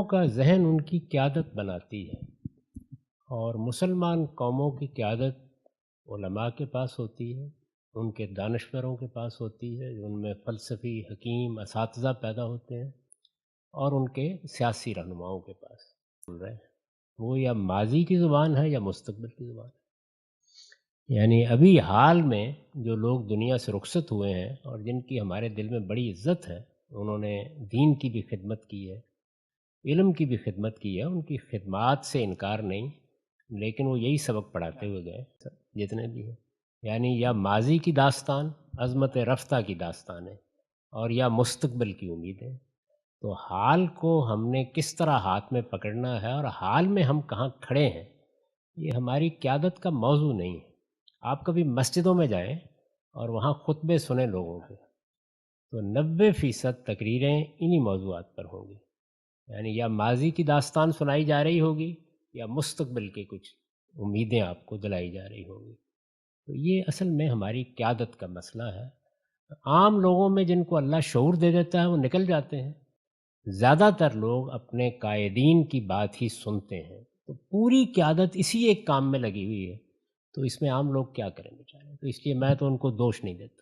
का ज़हन उनकी क़यादत बनाती है और मुसलमान कौमों की क़यादत उलमा के पास होती है, उनके दानश्वरों के पास होती है, उनमें फ़लसफ़ी हकीम असातिज़ा पैदा होते हैं और उनके सियासी रहनुमाओं के पास बोल रहे हैं। वो या माज़ी की ज़ुबान है या मुस्तक़बिल की ज़ुबान है। यानी अभी हाल में जो लोग दुनिया से रुखसत हुए हैं और जिनकी हमारे दिल में बड़ी इज़्ज़त है, उन्होंने दीन की भी खिदमत की है, इल्म की भी खिदमत की है, उनकी खिदमात से इनकार नहीं, लेकिन वो यही सबक पढ़ाते हुए गए जितने भी हैं। यानी या माज़ी की दास्तान, अज़मत रफ़्ता की दास्तान है और या मुस्तक़बिल की उम्मीदें। तो हाल को हमने किस तरह हाथ में पकड़ना है और हाल में हम कहाँ खड़े हैं, ये हमारी क़यादत का मौज़ू नहीं है। आप कभी मस्जिदों में जाएँ और वहाँ खुतबे सुनें लोगों के, तो 90% तकरीरें इन्हीं मौज़ूआत पर होंगी। यानी या माज़ी की दास्तान सुनाई जा रही होगी या मुस्तक़बिल की कुछ उम्मीदें आपको दिलाई जा रही होंगी। तो ये असल में हमारी क़यादत का मसला है। आम लोगों में जिनको अल्लाह शऊर दे देता है वो निकल जाते हैं। ज़्यादातर लोग अपने कायदीन की बात ही सुनते हैं। तो पूरी क़यादत इसी एक काम में लगी हुई है। तो इसमें आम लोग क्या करें बेचारे? तो इसलिए मैं तो उनको दोष नहीं देता।